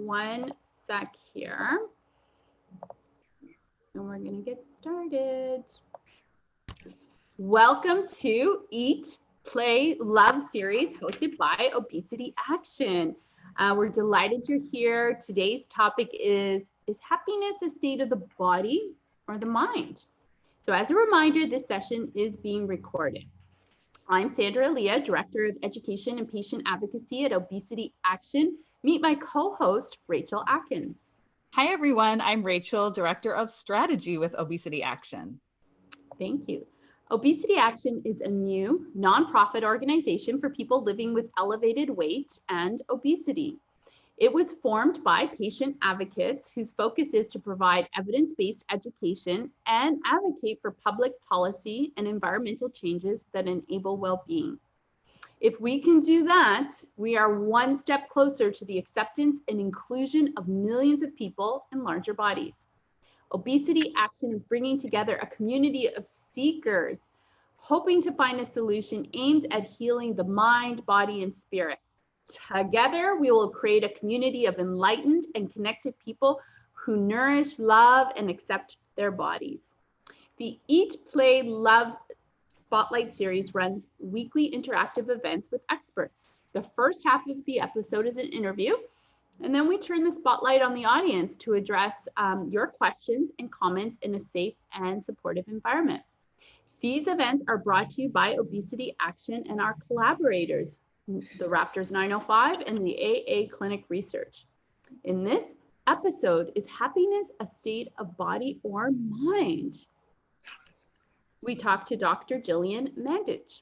one sec here. And we're going to get started. Welcome to Eat, Play, Love series hosted by Obesity Action. We're delighted you're here. Today's topic is happiness a state of the body or the mind? So as a reminder, this session is being recorded. I'm Sandra Leah, Director of Education and Patient Advocacy at Obesity Action. Meet my co-host, Rachel Atkins. Hi, everyone. I'm Rachel, Director of Strategy with Obesity Action. Thank you. Obesity Action is a new nonprofit organization for people living with elevated weight and obesity. It was formed by patient advocates whose focus is to provide evidence-based education and advocate for public policy and environmental changes that enable well-being. If we can do that, we are one step closer to the acceptance and inclusion of millions of people in larger bodies. Obesity Action is bringing together a community of seekers, hoping to find a solution aimed at healing the mind, body, and spirit. Together, we will create a community of enlightened and connected people who nourish, love, and accept their bodies. The Eat, Play, Love Spotlight series runs weekly interactive events with experts. The first half of the episode is an interview, and then we turn the spotlight on the audience to address your questions and comments in a safe and supportive environment. These events are brought to you by Obesity Action and our collaborators, the Raptors 905 and the AA Clinic Research. In this episode, is happiness a state of body or mind? We talked to Dr. Gillian Mandich.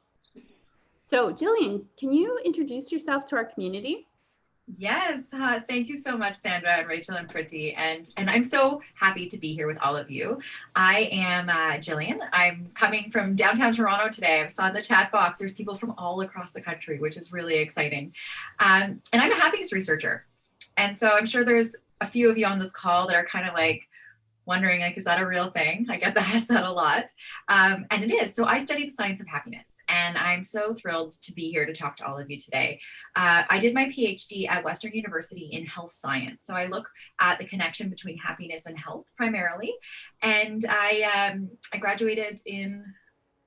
So Gillian, can you introduce yourself to our community? Yes, thank you so much, Sandra and Rachel and Pretty, and I'm so happy to be here with all of you. I am Gillian. I'm coming from downtown Toronto today. I saw in the chat box there's people from all across the country, which is really exciting. And I'm a happiness researcher, and so I'm sure there's a few of you on this call that are kind of like wondering, like, is that a real thing? I get that asked that a lot, and it is. So I study the science of happiness, and I'm so thrilled to be here to talk to all of you today. I did my PhD at Western University in health science, so I look at the connection between happiness and health primarily, and I graduated in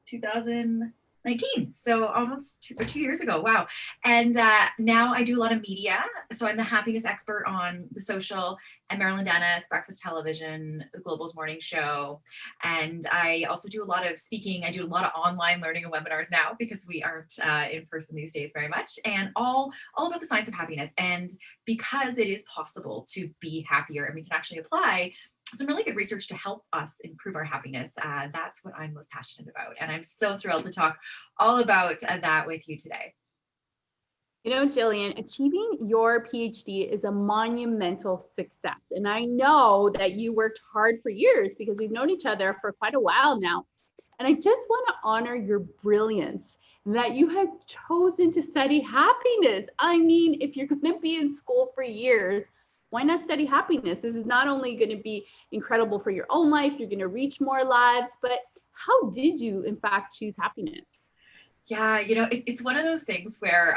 2019, so almost 2 years ago. Wow. And now I do a lot of media. So I'm the happiness expert on The Social and Marilyn Dennis, Breakfast Television, The Global's Morning Show. And I also do a lot of speaking. I do a lot of online learning and webinars now because we aren't in person these days very much, and all about the science of happiness. And because it is possible to be happier and we can actually apply some really good research to help us improve our happiness. That's what I'm most passionate about. And I'm so thrilled to talk all about that with you today. You know, Gillian, achieving your PhD is a monumental success. And I know that you worked hard for years because we've known each other for quite a while now. And I just want to honor your brilliance that you had chosen to study happiness. I mean, if you're going to be in school for years, why not study happiness? This is not only going to be incredible for your own life, you're going to reach more lives, but how did you, in fact, choose happiness? Yeah, you know, it's one of those things where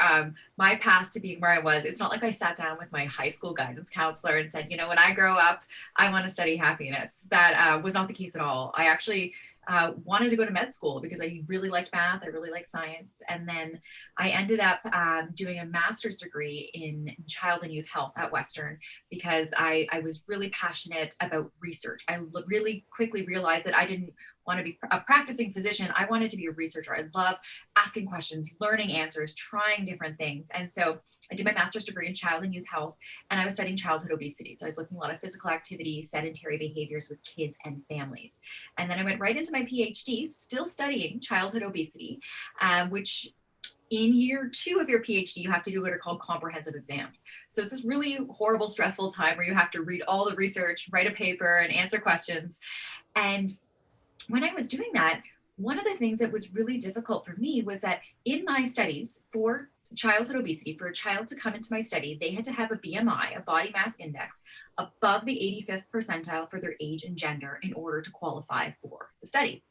my path to being where I was, it's not like I sat down with my high school guidance counselor and said, you know, when I grow up, I want to study happiness. That was not the case at all. I actually wanted to go to med school because I really liked math. I really liked science. And then I ended up doing a master's degree in child and youth health at Western because I was really passionate about research. I really quickly realized that I didn't want to be a practicing physician. I wanted to be a researcher. I love asking questions, learning answers, trying different things. And so I did my master's degree in child and youth health, and I was studying childhood obesity. So I was looking at a lot of physical activity, sedentary behaviors with kids and families. And then I went right into my PhD, still studying childhood obesity, which in year 2 of your PhD, you have to do what are called comprehensive exams. So it's this really horrible, stressful time where you have to read all the research, write a paper, and answer questions. And when I was doing that, one of the things that was really difficult for me was that in my studies for childhood obesity, for a child to come into my study, they had to have a BMI, a body mass index, above the 85th percentile for their age and gender in order to qualify for the study.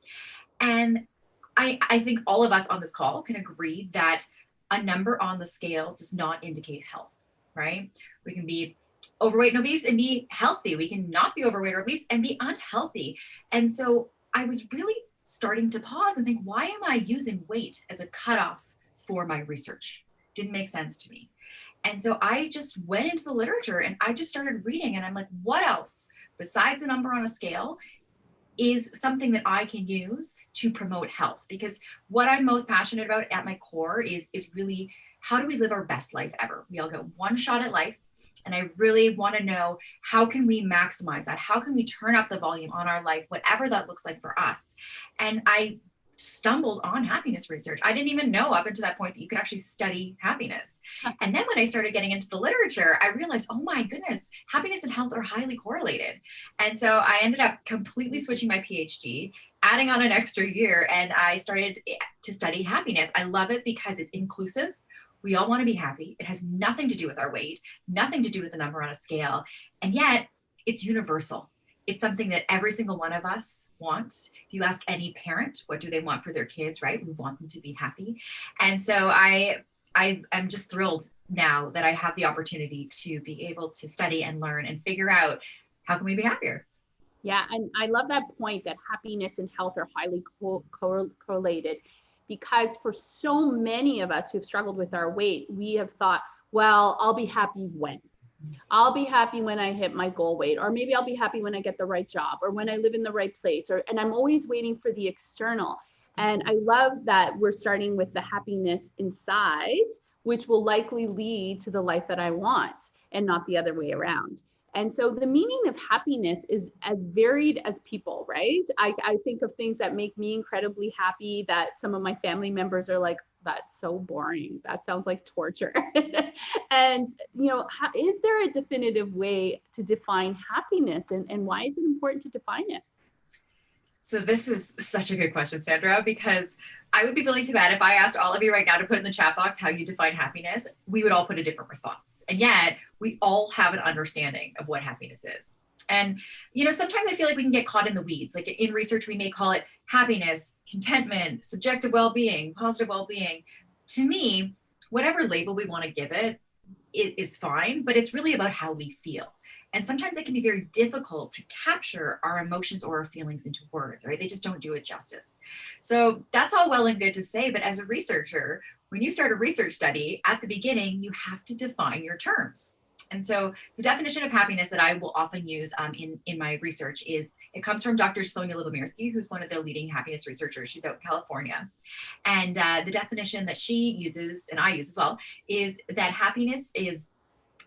And I think all of us on this call can agree that a number on the scale does not indicate health, right? We can be overweight and obese and be healthy. We can not be overweight or obese and be unhealthy. And so I was really starting to pause and think, why am I using weight as a cutoff for my research? Didn't make sense to me. And so I just went into the literature and I just started reading, and I'm like, what else besides the number on a scale is something that I can use to promote health? Because what I'm most passionate about at my core is really, how do we live our best life ever? We all get one shot at life. And I really want to know, how can we maximize that? How can we turn up the volume on our life, whatever that looks like for us? And I stumbled on happiness research. I didn't even know up until that point that you could actually study happiness. And then when I started getting into the literature, I realized, oh my goodness, happiness and health are highly correlated. And so I ended up completely switching my PhD, adding on an extra year, and I started to study happiness. I love it because it's inclusive. We all want to be happy. It has nothing to do with our weight, nothing to do with the number on a scale. And yet it's universal. It's something that every single one of us wants. If you ask any parent, what do they want for their kids, right? We want them to be happy. And so I'm just thrilled now that I have the opportunity to be able to study and learn and figure out, how can we be happier? Yeah, and I love that point that happiness and health are highly correlated, because for so many of us who've struggled with our weight, we have thought, well, I'll be happy when. I'll be happy when I hit my goal weight, or maybe I'll be happy when I get the right job, or when I live in the right place, and I'm always waiting for the external. And I love that we're starting with the happiness inside, which will likely lead to the life that I want, and not the other way around. And so the meaning of happiness is as varied as people, right? I think of things that make me incredibly happy that some of my family members are like, that's so boring. That sounds like torture. And, is there a definitive way to define happiness, and why is it important to define it? So this is such a good question, Sandra, because I would be willing to bet if I asked all of you right now to put in the chat box how you define happiness, we would all put a different response. And yet we all have an understanding of what happiness is. And, sometimes I feel like we can get caught in the weeds. Like in research, we may call it happiness, contentment, subjective well-being, positive well-being. To me, whatever label we want to give it is fine, but it's really about how we feel. And sometimes it can be very difficult to capture our emotions or our feelings into words, right? They just don't do it justice. So that's all well and good to say, but as a researcher, when you start a research study, at the beginning, you have to define your terms. And so the definition of happiness that I will often use in my research it comes from Dr. Sonia Lubomirsky, who's one of the leading happiness researchers. She's out in California. And the definition that she uses, and I use as well, is that happiness is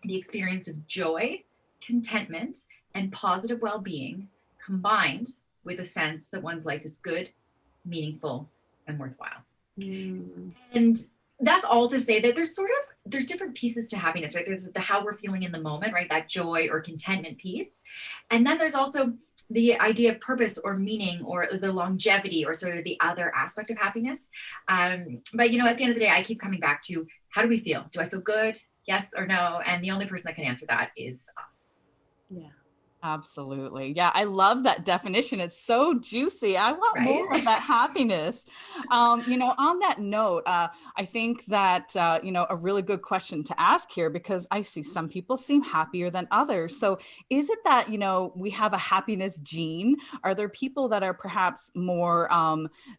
the experience of joy, contentment, and positive well-being combined with a sense that one's life is good, meaningful, and worthwhile. And that's all to say that there's different pieces to happiness, right? There's the how we're feeling in the moment, right? That joy or contentment piece. And then there's also the idea of purpose or meaning, or the longevity, or sort of the other aspect of happiness. But at the end of the day, I keep coming back to, how do we feel? Do I feel good? Yes or no? And the only person that can answer that is us. Yeah. Absolutely. Yeah, I love that definition. It's so juicy. I want more of that happiness. On that note, I think that, a really good question to ask here, because I see some people seem happier than others. So is it that, we have a happiness gene? Are there people that are perhaps more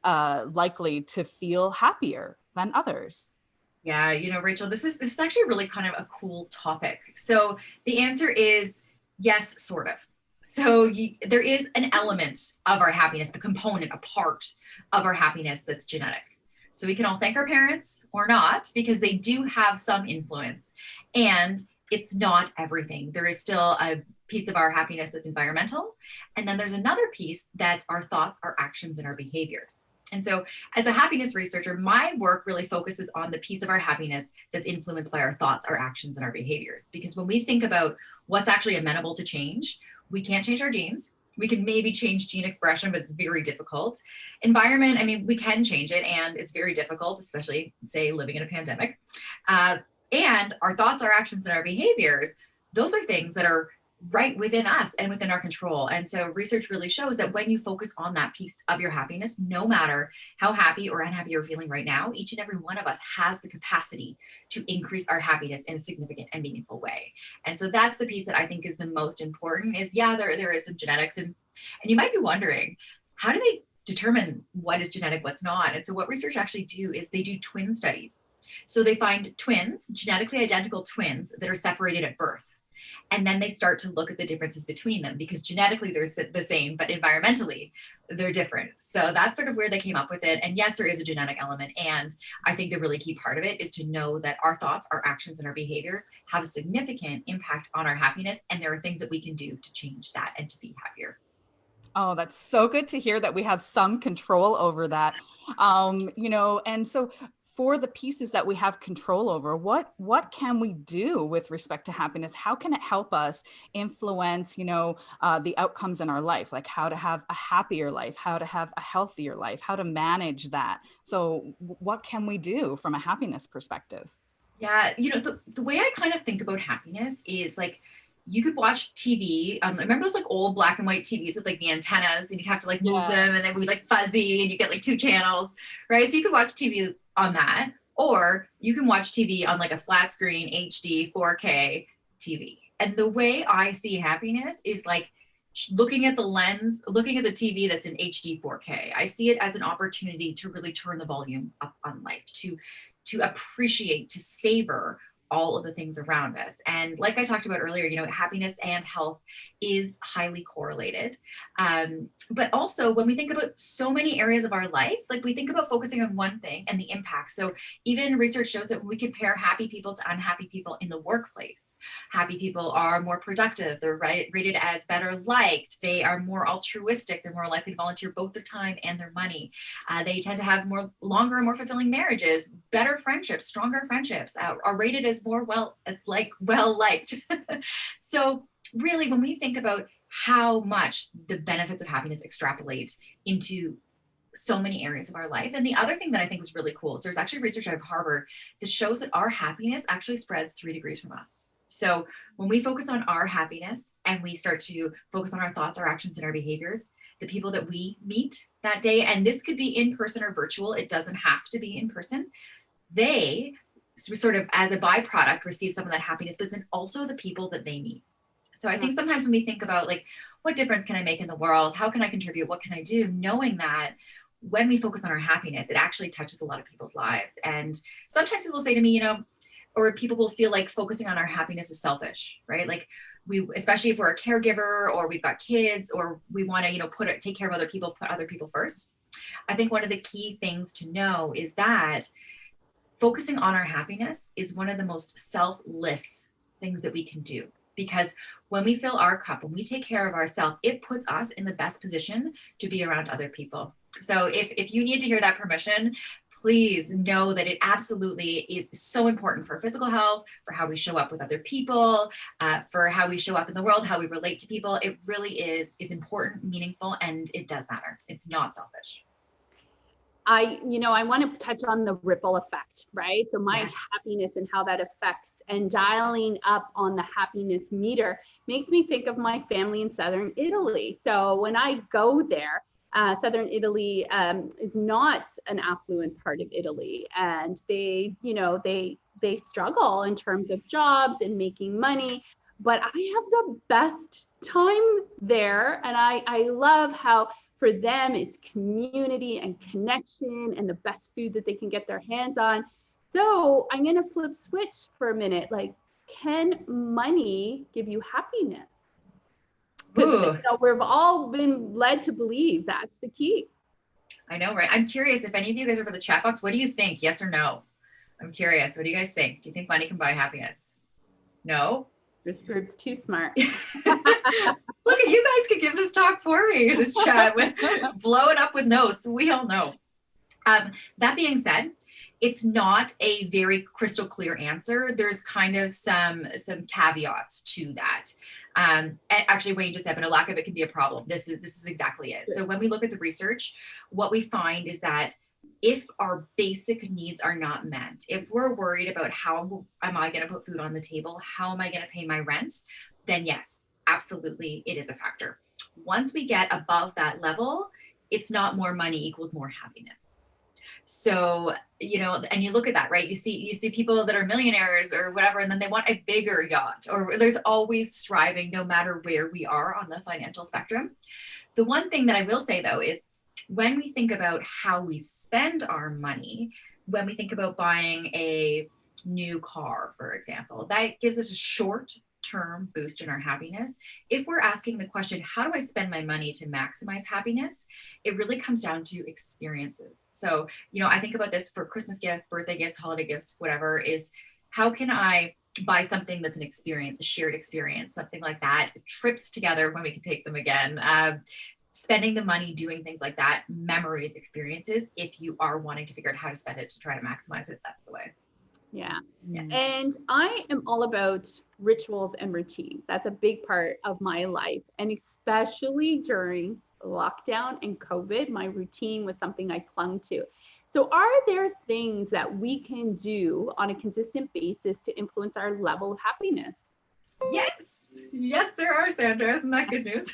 likely to feel happier than others? Yeah, Rachel, this is actually really kind of a cool topic. So the answer is yes, sort of. So there is an element of our happiness, a component, a part of our happiness that's genetic. So we can all thank our parents or not, because they do have some influence. And it's not everything. There is still a piece of our happiness that's environmental. And then there's another piece that's our thoughts, our actions, and our behaviors. And so as a happiness researcher, my work really focuses on the piece of our happiness that's influenced by our thoughts, our actions, and our behaviors. Because when we think about what's actually amenable to change, we can't change our genes. We can maybe change gene expression, but it's very difficult. Environment, we can change it, and it's very difficult, especially, say, living in a pandemic. And our thoughts, our actions, and our behaviors, those are things that are right within us and within our control. And so research really shows that when you focus on that piece of your happiness, no matter how happy or unhappy you're feeling right now, each and every one of us has the capacity to increase our happiness in a significant and meaningful way. And so that's the piece that I think is the most important is, yeah, there is some genetics, and you might be wondering, how do they determine what is genetic, what's not? And so what research actually do is they do twin studies. So they find twins, genetically identical twins that are separated at birth. And then they start to look at the differences between them, because genetically they're the same, but environmentally they're different. So that's sort of where they came up with it. And yes, there is a genetic element. And I think the really key part of it is to know that our thoughts, our actions, and our behaviors have a significant impact on our happiness. And there are things that we can do to change that and to be happier. Oh, that's so good to hear that we have some control over that. And so for the pieces that we have control over, what can we do with respect to happiness? How can it help us influence, the outcomes in our life, like how to have a happier life, how to have a healthier life, how to manage that? So what can we do from a happiness perspective? Yeah, the way I kind of think about happiness is like, you could watch TV. Remember those like old black and white TVs with like the antennas, and you'd have to like move them, and then we'd like fuzzy, and you get like 2 channels, right? So you could watch TV on that, or you can watch TV on like a flat screen HD 4K TV. And the way I see happiness is like looking at the lens, looking at the TV that's in HD 4K. I see it as an opportunity to really turn the volume up on life, to appreciate, to savor all of the things around us. And like I talked about earlier, happiness and health is highly correlated. But also when we think about so many areas of our life, like we think about focusing on one thing and the impact. So even research shows that when we compare happy people to unhappy people in the workplace, happy people are more productive. They're rated as better liked. They are more altruistic. They're more likely to volunteer both their time and their money. They tend to have longer and more fulfilling marriages, better friendships, stronger friendships, are rated as more well liked. So really, when we think about how much the benefits of happiness extrapolate into so many areas of our life. And the other thing that I think was really cool, so there's actually research out of Harvard that shows that our happiness actually spreads 3 degrees from us. So when we focus on our happiness and we start to focus on our thoughts, our actions, and our behaviors, the people that we meet that day, and this could be in person or virtual, it doesn't have to be in person, they sort of as a byproduct receive some of that happiness, but then also the people that they meet. So I think sometimes when we think about like, what difference can I make in the world? How can I contribute? What can I do? Knowing that when we focus on our happiness, it actually touches a lot of people's lives. And sometimes people say to me, or people will feel like focusing on our happiness is selfish, right? Like especially if we're a caregiver or we've got kids or we want to, take care of other people, put other people first. I think one of the key things to know is that focusing on our happiness is one of the most selfless things that we can do, because when we fill our cup, when we take care of ourselves, it puts us in the best position to be around other people. So if you need to hear that permission, please know that it absolutely is so important for physical health, for how we show up with other people, for how we show up in the world, how we relate to people. It really is important, meaningful, and it does matter. It's not selfish. I want to touch on the ripple effect, right? So my happiness and how that affects, and dialing up on the happiness meter makes me think of my family in Southern Italy. So when I go there, Southern Italy is not an affluent part of Italy, and they struggle in terms of jobs and making money, but I have the best time there. And I love how for them, it's community and connection and the best food that they can get their hands on. So I'm going to flip switch for a minute. Like, can money give you happiness? Because we've all been led to believe that's the key. I know, right? I'm curious if any of you guys are for the chat box. What do you think? Yes or no? I'm curious. What do you guys think? Do you think money can buy happiness? No? This group's too smart. Look at you guys could give this talk for me, this chat, blow it up with no's. So we all know. That being said, it's not a very crystal clear answer. There's kind of some caveats to that. And actually, Wayne just said, but a lack of it can be a problem. This is exactly it. So when we look at the research, what we find is that if our basic needs are not met, if we're worried about how am I going to put food on the table, how am I going to pay my rent, then yes, absolutely, it is a factor. Once we get above that level, it's not more money equals more happiness. So, you know, and you look at that, right? You see people that are millionaires or whatever, and then they want a bigger yacht, or there's always striving no matter where we are on the financial spectrum. The one thing that I will say though is when we think about how we spend our money, when we think about buying a new car, for example, that gives us a short-term boost in our happiness. If we're asking the question, how do I spend my money to maximize happiness? It really comes down to experiences. So, you know, I think about this for Christmas gifts, birthday gifts, holiday gifts, whatever, is how can I buy something that's an experience, a shared experience, something like that, trips together when we can take them again, spending the money doing things like that, memories, experiences. If you are wanting to figure out how to spend it to try to maximize it, that's the way. Yeah. Yeah. And I am all about rituals and routines. That's a big part of my life. And especially during lockdown and COVID, my routine was something I clung to. So are there things that we can do on a consistent basis to influence our level of happiness? Yes, there are, Sandra. Isn't that good news?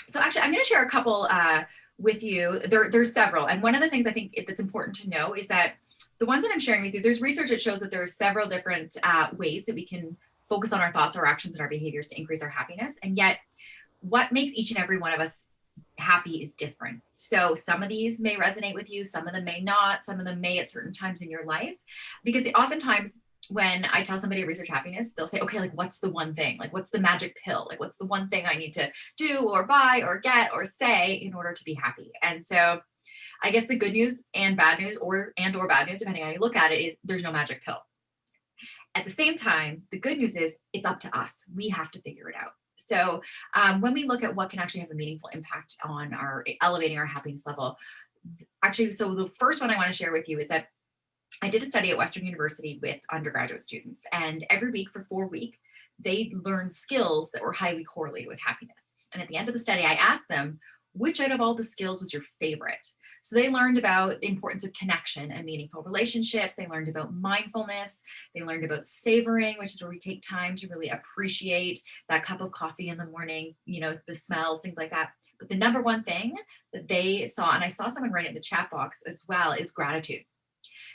So actually, I'm going to share a couple with you. There's several. And one of the things I think that's important to know is that the ones that I'm sharing with you, there's research that shows that there are several different ways that we can focus on our thoughts, our actions, and our behaviors to increase our happiness. And yet, what makes each and every one of us happy is different. So some of these may resonate with you, some of them may not, some of them may at certain times in your life, because oftentimes when I tell somebody to research happiness, they'll say, okay, like what's the one thing? Like what's the magic pill? Like what's the one thing I need to do or buy or get or say in order to be happy? And so I guess the good news and bad news or bad news, depending on how you look at it, is there's no magic pill. At the same time, the good news is it's up to us. We have to figure it out. So when we look at what can actually have a meaningful impact on our elevating our happiness level, actually, so the first one I want to share with you is that I did a study at Western University with undergraduate students, and every week for 4 weeks, they learned skills that were highly correlated with happiness. And at the end of the study, I asked them, which out of all the skills was your favorite? So they learned about the importance of connection and meaningful relationships. They learned about mindfulness. They learned about savoring, which is where we take time to really appreciate that cup of coffee in the morning, you know, the smells, things like that. But the number one thing that they saw, and I saw someone write it in the chat box as well, is gratitude.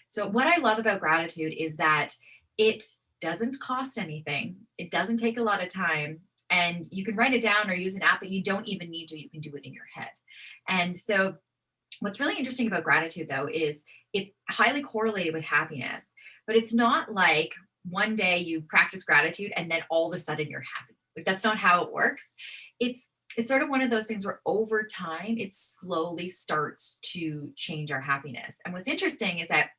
So what I love about gratitude is that it doesn't cost anything. It doesn't take a lot of time. And you can write it down or use an app, but you don't even need to. You can do it in your head. And so what's really interesting about gratitude, though, is it's highly correlated with happiness. But it's not like one day you practice gratitude and then all of a sudden you're happy. Like that's not how it works. It's sort of one of those things where over time, it slowly starts to change our happiness. And what's interesting is that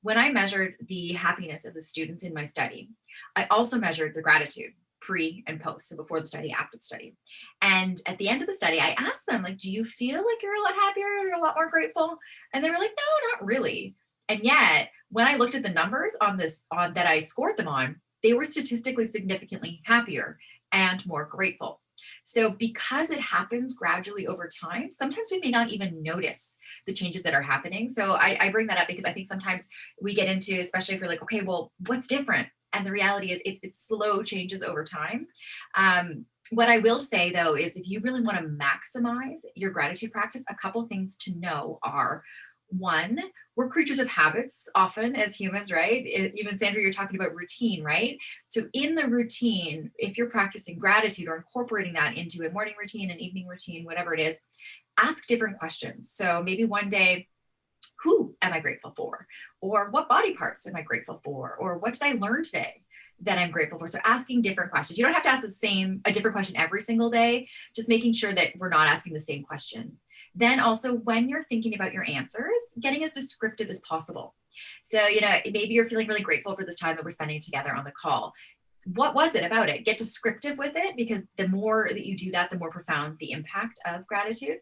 when I measured the happiness of the students in my study, I also measured the gratitude pre and post, so before the study, after the study. And at the end of the study, I asked them, like, do you feel like you're a lot happier, you're a lot more grateful? And they were like, no, not really. And yet, when I looked at the numbers on that I scored them on, they were statistically significantly happier and more grateful. So because it happens gradually over time, sometimes we may not even notice the changes that are happening. So I bring that up because I think sometimes we get into, especially if you're like, okay, well, what's different? And the reality is it's slow changes over time. What I will say though, is if you really want to maximize your gratitude practice, a couple things to know are, one, we're creatures of habits often as humans, right? Even Sandra, you're talking about routine, right? So in the routine, if you're practicing gratitude or incorporating that into a morning routine, an evening routine, whatever it is, ask different questions. So maybe one day, who am I grateful for? Or what body parts am I grateful for? Or what did I learn today that I'm grateful for? So asking different questions. You don't have to ask a different question every single day, just making sure that we're not asking the same question. Then also when you're thinking about your answers, getting as descriptive as possible. So, you know, maybe you're feeling really grateful for this time that we're spending together on the call. What was it about it? Get descriptive with it, because the more that you do that, the more profound the impact of gratitude.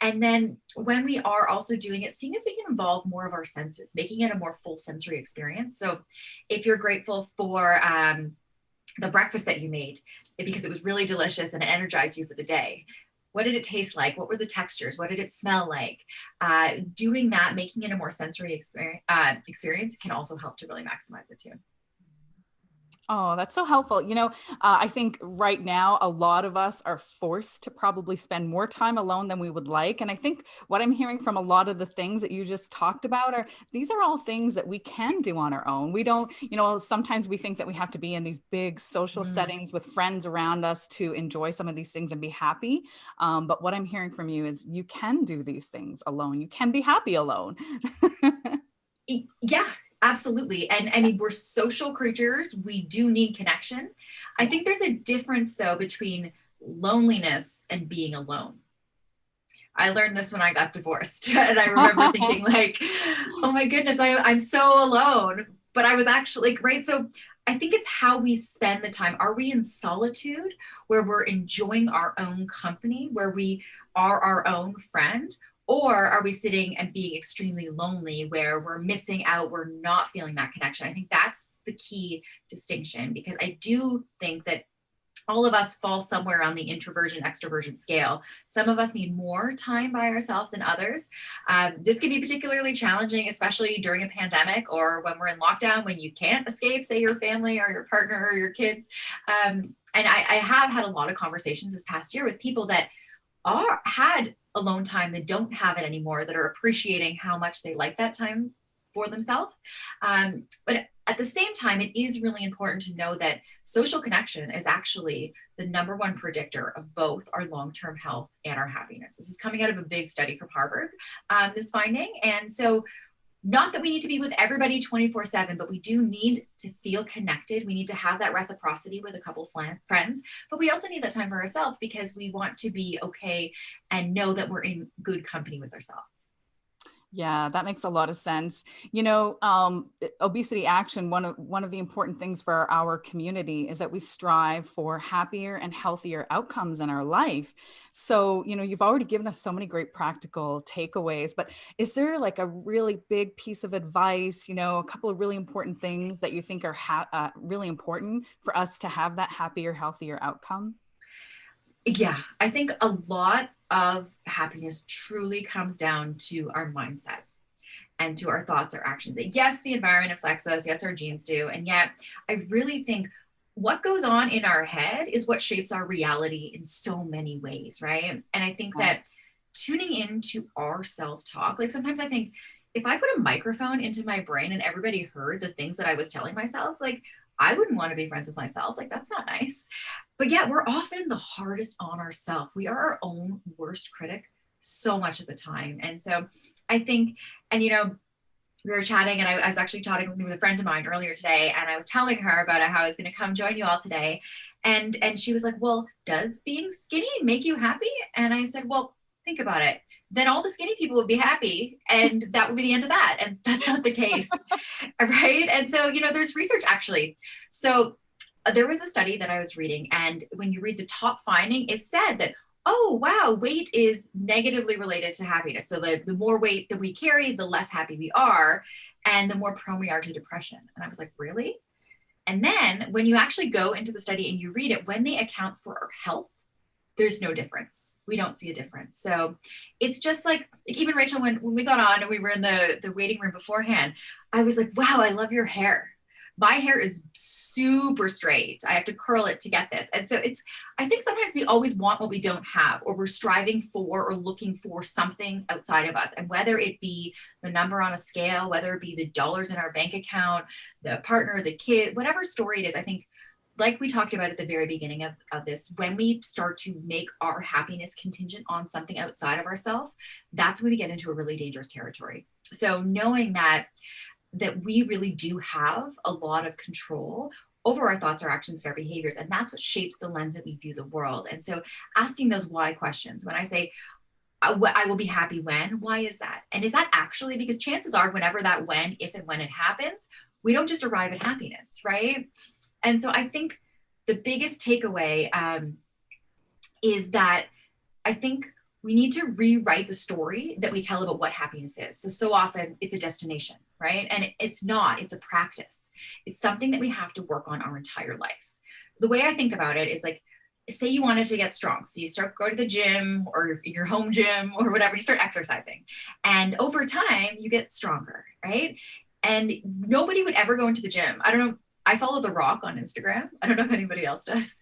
And then when we are also doing it, seeing if we can involve more of our senses, making it a more full sensory experience. So if you're grateful for the breakfast that you made because it was really delicious and it energized you for the day, what did it taste like? What were the textures? What did it smell like? Doing that, making it a more sensory experience can also help to really maximize it too. Oh, that's so helpful. I think right now a lot of us are forced to probably spend more time alone than we would like. And I think what I'm hearing from a lot of the things that you just talked about are these are all things that we can do on our own. We don't, sometimes we think that we have to be in these big social settings with friends around us to enjoy some of these things and be happy. But what I'm hearing from you is you can do these things alone. You can be happy alone. Yeah, absolutely. And I mean, we're social creatures. We do need connection. I think there's a difference though between loneliness and being alone. I learned this when I got divorced. And I remember thinking like, oh my goodness, I'm so alone. But I was actually great. So I think it's how we spend the time. Are we in solitude where we're enjoying our own company, where we are our own friend? Or are we sitting and being extremely lonely where we're missing out, we're not feeling that connection? I think that's the key distinction, because I do think that all of us fall somewhere on the introversion extroversion scale. Some of us need more time by ourselves than others. This can be particularly challenging, especially during a pandemic or when we're in lockdown, when you can't escape, say your family or your partner or your kids. And I have had a lot of conversations this past year with people that had alone time that don't have it anymore, that are appreciating how much they like that time for themselves. But at the same time, it is really important to know that social connection is actually the #1 predictor of both our long-term health and our happiness. This is coming out of a big study from Harvard, this finding. And so not that we need to be with everybody 24/7, but we do need to feel connected. We need to have that reciprocity with a couple friends, but we also need that time for ourselves because we want to be okay and know that we're in good company with ourselves. Yeah, that makes a lot of sense. Obesity Action, one of the important things for our community is that we strive for happier and healthier outcomes in our life. So, you've already given us so many great practical takeaways, but is there like a really big piece of advice, a couple of really important things that you think are really important for us to have that happier, healthier outcome? Yeah, I think a lot of happiness truly comes down to our mindset and to our thoughts or actions. Yes, the environment affects us. Yes, our genes do. And yet, I really think what goes on in our head is what shapes our reality in so many ways, right? And I think that tuning into our self-talk, like sometimes I think if I put a microphone into my brain and everybody heard the things that I was telling myself, like I wouldn't want to be friends with myself. Like that's not nice. But yeah, we're often the hardest on ourselves. We are our own worst critic so much of the time. And so I think, and we were chatting, and I was actually chatting with a friend of mine earlier today, and I was telling her about how I was going to come join you all today. And she was like, well, does being skinny make you happy? And I said, well, think about it. Then all the skinny people would be happy, and that would be the end of that. And that's not the case. Right. And so, there's research actually. So there was a study that I was reading, and when you read the top finding, it said that, oh, wow, weight is negatively related to happiness. So the more weight that we carry, the less happy we are, and the more prone we are to depression. And I was like, really? And then when you actually go into the study and you read it, when they account for our health, there's no difference. We don't see a difference. So it's just like even Rachel, when we got on and we were in the waiting room beforehand, I was like, wow, I love your hair. My hair is super straight. I have to curl it to get this. And so I think sometimes we always want what we don't have, or we're striving for or looking for something outside of us. And whether it be the number on a scale, whether it be the dollars in our bank account, the partner, the kid, whatever story it is, I think like we talked about at the very beginning of this, when we start to make our happiness contingent on something outside of ourselves, that's when we get into a really dangerous territory. So knowing that we really do have a lot of control over our thoughts, our actions, and our behaviors. And that's what shapes the lens that we view the world. And so asking those why questions, when I say, I will be happy when, why is that? And is that actually, because chances are whenever that when, if and when it happens, we don't just arrive at happiness, right? And so I think the biggest takeaway is that I think we need to rewrite the story that we tell about what happiness is. So often it's a destination, right? And it's not, it's a practice. It's something that we have to work on our entire life. The way I think about it is like, say you wanted to get strong. So you start going to the gym or your home gym or whatever, you start exercising. And over time you get stronger, right? And nobody would ever go into the gym. I don't know. I follow The Rock on Instagram. I don't know if anybody else does.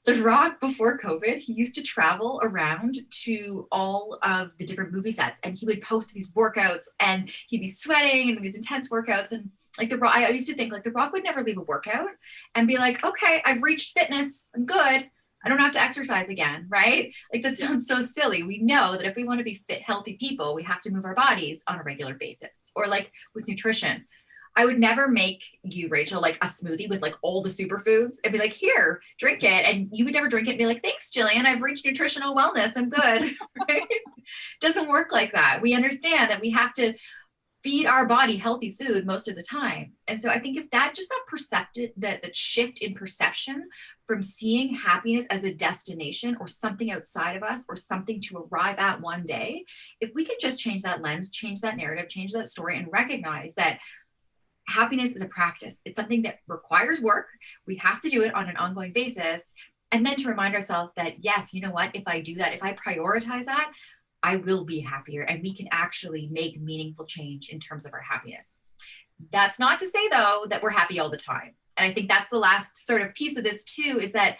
The Rock, before COVID, he used to travel around to all of the different movie sets, and he would post these workouts, and he'd be sweating and these intense workouts. And like The Rock, I used to think like The Rock would never leave a workout and be like, okay, I've reached fitness. I'm good. I don't have to exercise again, right? Like that sounds so silly. We know that if we want to be fit, healthy people, we have to move our bodies on a regular basis. Or like with nutrition. I would never make you, Rachel, like a smoothie with like all the superfoods and be like, here, drink it. And you would never drink it and be like, thanks, Gillian, I've reached nutritional wellness. I'm good. Right? Doesn't work like that. We understand that we have to feed our body healthy food most of the time. And so I think if that just that shift in perception from seeing happiness as a destination or something outside of us or something to arrive at one day, if we could just change that lens, change that narrative, change that story, and recognize that happiness is a practice. It's something that requires work. We have to do it on an ongoing basis. And then to remind ourselves that, yes, you know what, if I do that, if I prioritize that, I will be happier, and we can actually make meaningful change in terms of our happiness. That's not to say, though, that we're happy all the time. And I think that's the last sort of piece of this too, is that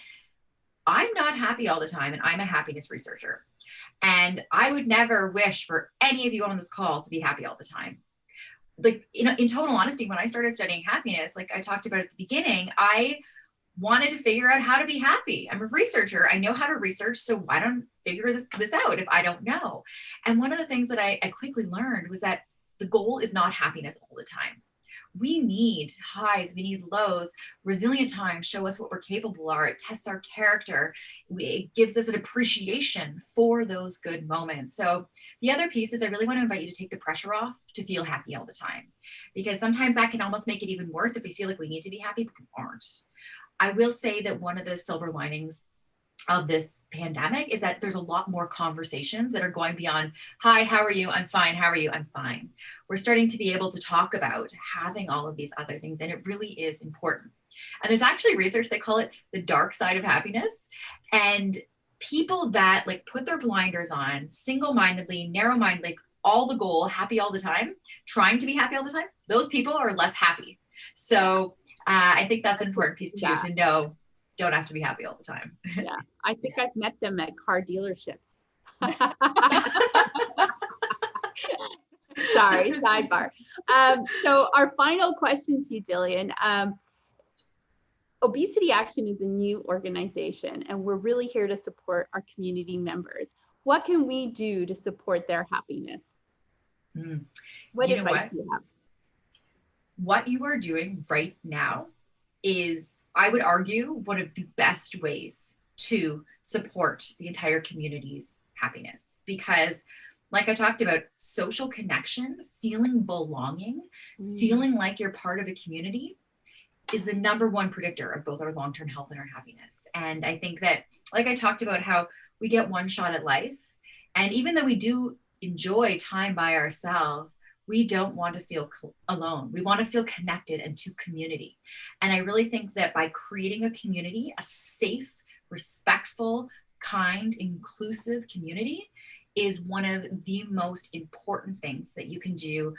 I'm not happy all the time, and I'm a happiness researcher. And I would never wish for any of you on this call to be happy all the time. Like, in total honesty, when I started studying happiness, like I talked about at the beginning, I wanted to figure out how to be happy. I'm a researcher. I know how to research. So why don't figure this out if I don't know? And one of the things that I quickly learned was that the goal is not happiness all the time. We need highs, we need lows. Resilient times show us what we're capable of. It tests our character. It gives us an appreciation for those good moments. So the other piece is I really want to invite you to take the pressure off to feel happy all the time, because sometimes that can almost make it even worse if we feel like we need to be happy, but we aren't. I will say that one of the silver linings of this pandemic is that there's a lot more conversations that are going beyond, hi, how are you? I'm fine. How are you? I'm fine. We're starting to be able to talk about having all of these other things, and it really is important. And there's actually research, they call it the dark side of happiness. And people that like put their blinders on single-mindedly, narrow-mindedly, all the goal, happy all the time, trying to be happy all the time, those people are less happy. So I think that's an important piece too, to know don't have to be happy all the time. Yeah, I think I've met them at car dealerships. Sorry, sidebar. So our final question to you, Gillian. Obesity Action is a new organization, and we're really here to support our community members. What can we do to support their happiness? What advice do you have? What you are doing right now is, I would argue, one of the best ways to support the entire community's happiness. Because like I talked about, social connection, feeling belonging, feeling like you're part of a community is the number one predictor of both our long-term health and our happiness. And I think that, like I talked about, how we get one shot at life. And even though we do enjoy time by ourselves, we don't want to feel alone. We want to feel connected and to community. And I really think that by creating a community, a safe, respectful, kind, inclusive community is one of the most important things that you can do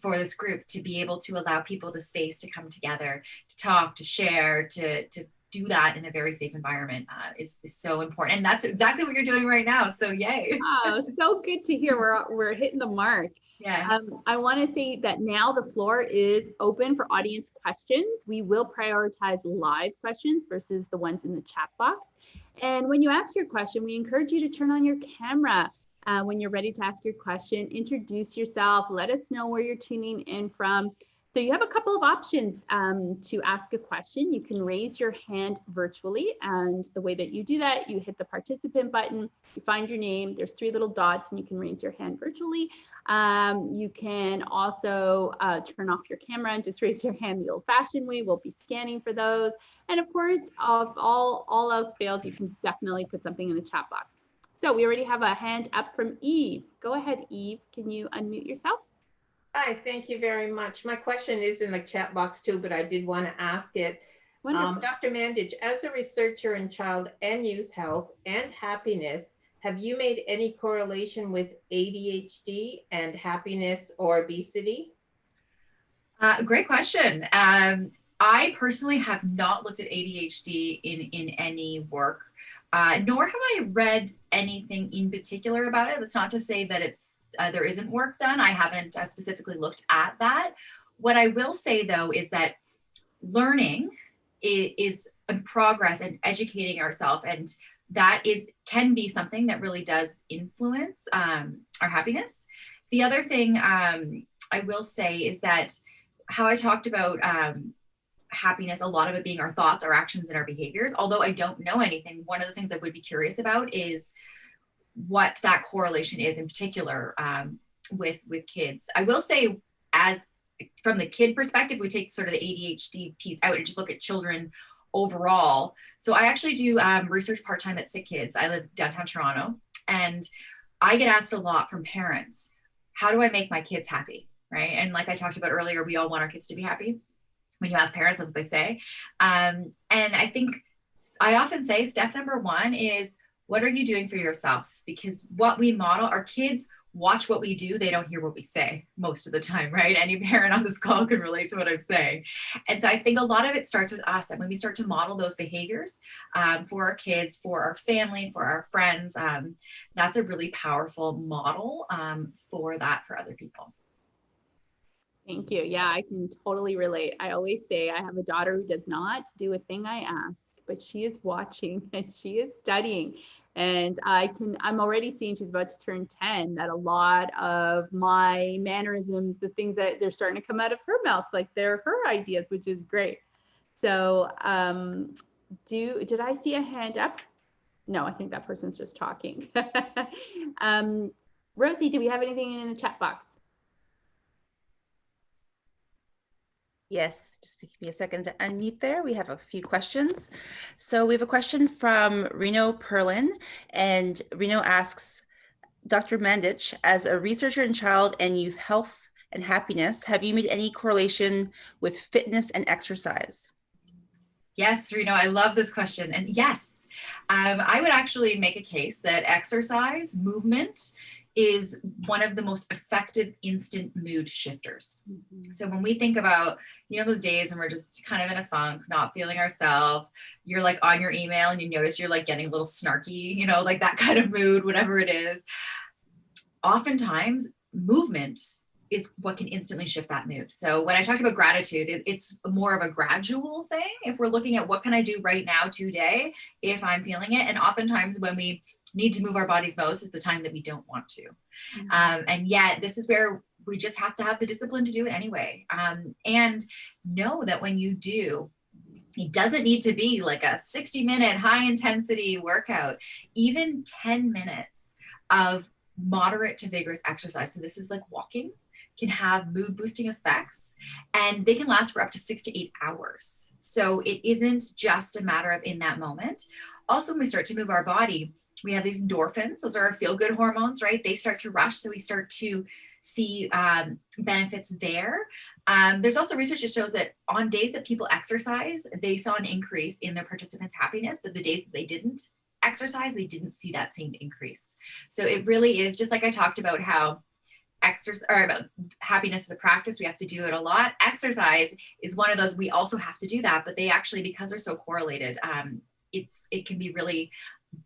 for this group, to be able to allow people the space to come together, to talk, to share, to do that in a very safe environment is so important. And that's exactly what you're doing right now. So yay. Oh, so good to hear. We're hitting the mark. Yeah. I want to say that now the floor is open for audience questions. We will prioritize live questions versus the ones in the chat box. And when you ask your question, we encourage you to turn on your camera when you're ready to ask your question. Introduce yourself. Let us know where you're tuning in from. So you have a couple of options to ask a question. You can raise your hand virtually, and the way that you do that, you hit the participant button, you find your name, there's 3 little dots, and you can raise your hand virtually. You can also turn off your camera and just raise your hand the old-fashioned way. We'll be scanning for those. And of course, if all else fails, you can definitely put something in the chat box. So we already have a hand up from Eve. Go ahead, Eve. Can you unmute yourself? Hi, thank you very much. My question is in the chat box too, but I did want to ask it. Dr. Mandich, as a researcher in child and youth health and happiness, have you made any correlation with ADHD and happiness or obesity? Great question. I personally have not looked at ADHD in any work, nor have I read anything in particular about it. That's not to say that it's there isn't work done. I haven't specifically looked at that. What I will say though is that learning is in progress and educating ourselves, and that can be something that really does influence our happiness. The other thing I will say is that how I talked about happiness, a lot of it being our thoughts, our actions, and our behaviors. Although I don't know anything, one of the things I would be curious about is what that correlation is in particular with kids. I will say, as from the kid perspective, we take sort of the ADHD piece out and just look at children overall. So I actually do research part-time at Sick Kids. I live downtown Toronto, and I get asked a lot from parents, how do I make my kids happy, right? And like I talked about earlier, we all want our kids to be happy. When you ask parents, that's what they say. And I think I often say step number one is, what are you doing for yourself? Because what we model, our kids watch what we do, they don't hear what we say most of the time, right? Any parent on this call can relate to what I'm saying. And so I think a lot of it starts with us, and when we start to model those behaviors for our kids, for our family, for our friends, that's a really powerful model for that for other people. Thank you. Yeah, I can totally relate. I always say I have a daughter who does not do a thing I ask, but she is watching and she is studying. And I'm already seeing, she's about to turn 10, that a lot of my mannerisms, the things that they're starting to come out of her mouth, like they're her ideas, which is great. So did I see a hand up? No, I think that person's just talking. Rosie, do we have anything in the chat box? Yes, just give me a second to unmute there. We have a few questions. So we have a question from Reno Perlin, and Reno asks, Dr. Mandich, as a researcher in child and youth health and happiness, have you made any correlation with fitness and exercise? Yes, Reno, I love this question. And yes, I would actually make a case that exercise, movement, is one of the most effective instant mood shifters. Mm-hmm. So when we think about, those days when we're just kind of in a funk, not feeling ourselves, you're like on your email and you notice you're like getting a little snarky, like that kind of mood, whatever it is. Oftentimes movement is what can instantly shift that mood. So when I talked about gratitude, it's more of a gradual thing. If we're looking at what can I do right now today, if I'm feeling it. And oftentimes when we need to move our bodies most is the time that we don't want to. Mm-hmm. And yet this is where we just have to have the discipline to do it anyway. And know that when you do, it doesn't need to be like a 60-minute high intensity workout, even 10 minutes of moderate to vigorous exercise. So this is like walking, can have mood boosting effects, and they can last for up to 6 to 8 hours. So it isn't just a matter of in that moment. Also, when we start to move our body, we have these endorphins. Those are our feel-good hormones, right? They start to rush. So we start to see benefits there. There's also research that shows that on days that people exercise, they saw an increase in their participants' happiness, but the days that they didn't exercise, they didn't see that same increase. So it really is just like I talked about how exercise or about happiness is a practice. We have to do it a lot. Exercise is one of those, we also have to do that, but they actually, because they're so correlated, it can be really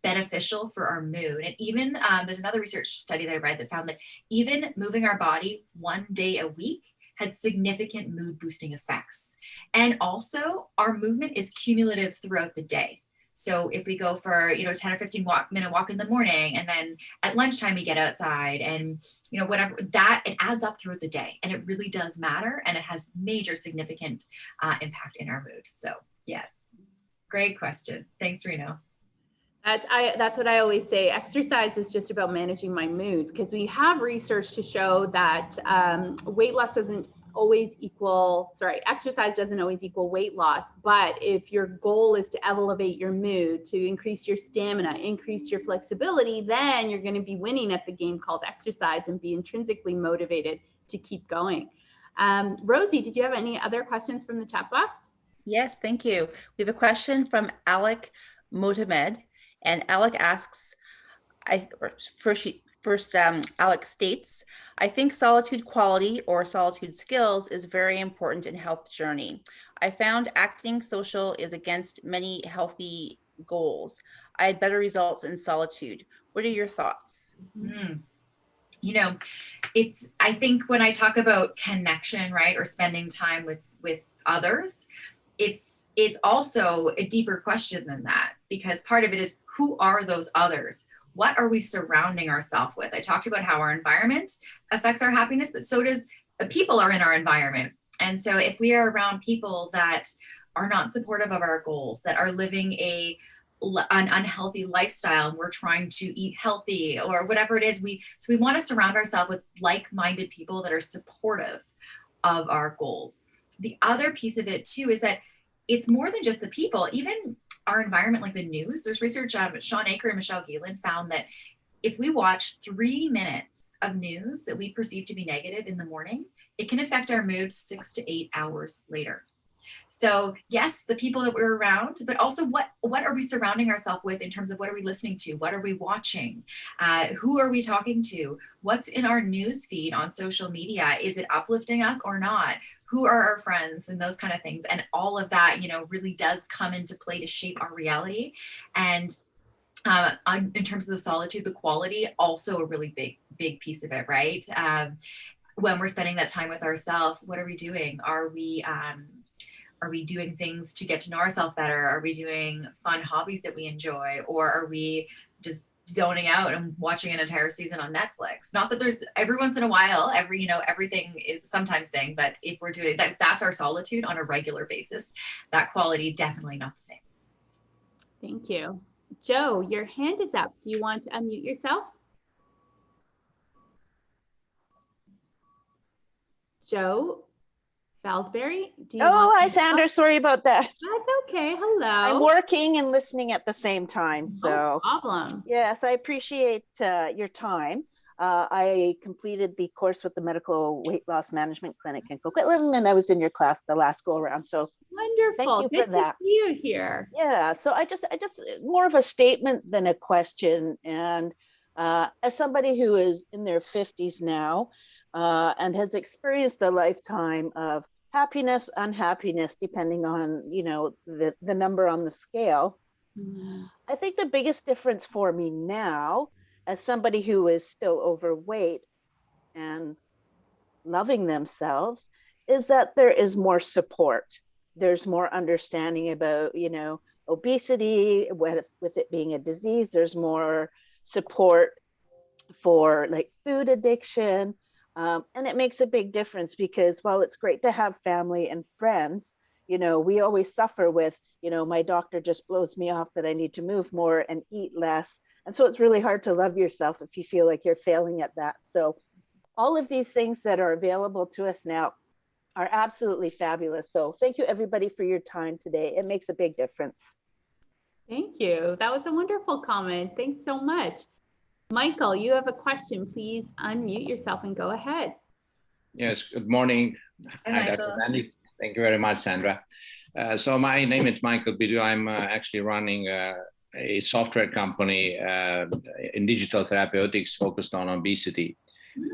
beneficial for our mood. And even there's another research study that I read that found that even moving our body one day a week had significant mood boosting effects. And also our movement is cumulative throughout the day. So if we go for, 10 or 15 minute walk in the morning, and then at lunchtime we get outside and, whatever, that it adds up throughout the day, and it really does matter. And it has major significant impact in our mood. So yes, great question. Thanks, Reno. That's what I always say. Exercise is just about managing my mood, because we have research to show that exercise doesn't always equal weight loss. But if your goal is to elevate your mood, to increase your stamina, increase your flexibility, then you're going to be winning at the game called exercise and be intrinsically motivated to keep going. Rosie, did you have any other questions from the chat box? Yes, thank you. We have a question from Alec Motamed. And Alec asks, First, Alex states, I think solitude quality or solitude skills is very important in health journey. I found acting social is against many healthy goals. I had better results in solitude. What are your thoughts? Mm. You know, I think when I talk about connection, right, or spending time with others, it's also a deeper question than that, because part of it is, who are those others? What are we surrounding ourselves with? I talked about how our environment affects our happiness, but so does people are in our environment. And so if we are around people that are not supportive of our goals, that are living an unhealthy lifestyle, and we're trying to eat healthy or whatever it is, we want to surround ourselves with like-minded people that are supportive of our goals. The other piece of it too is that it's more than just the people, even our environment, like the news. There's research, Sean Aker and Michelle Gillian found that if we watch 3 minutes of news that we perceive to be negative in the morning, it can affect our mood 6 to 8 hours later. So yes, the people that we're around, but also what are we surrounding ourselves with in terms of what are we listening to? What are we watching? Who are we talking to? What's in our news feed on social media? Is it uplifting us or not? Who are our friends and those kind of things? And all of that, really does come into play to shape our reality. And in terms of the solitude, the quality, also a really big piece of it, right? When we're spending that time with ourselves, what are we doing? Are we doing things to get to know ourselves better? Are we doing fun hobbies that we enjoy? Or are we just zoning out and watching an entire season on Netflix? Not that there's every once in a while, everything is sometimes thing, but if we're doing that, that's our solitude on a regular basis, that quality definitely not the same. Thank you. Joe, your hand is up. Do you want to unmute yourself? Joe Salisbury, do you want hi, Sandra. Sorry about that. That's okay. Hello. I'm working and listening at the same time. So no problem. Yes, I appreciate your time. I completed the course with the Medical Weight Loss Management Clinic in Coquitlam, and I was in your class the last go around. So wonderful. Thank you Good for that. To see you here. Yeah. So I just more of a statement than a question. And as somebody who is in their 50s now and has experienced a lifetime of happiness, unhappiness, depending on the number on the scale. I think the biggest difference for me now, as somebody who is still overweight and loving themselves, is that there is more support. There's more understanding about, obesity, with it being a disease. There's more support for like food addiction. And it makes a big difference, because while it's great to have family and friends, we always suffer with, my doctor just blows me off that I need to move more and eat less. And so it's really hard to love yourself if you feel like you're failing at that. So all of these things that are available to us now are absolutely fabulous. So thank you everybody for your time today. It makes a big difference. Thank you. That was a wonderful comment. Thanks so much. Michael, you have a question. Please unmute yourself and go ahead. Yes, good morning. Hi, Dr. Mandich. Thank you very much, Sandra. So my name is Michael Bidu. I'm actually running a software company in digital therapeutics focused on obesity.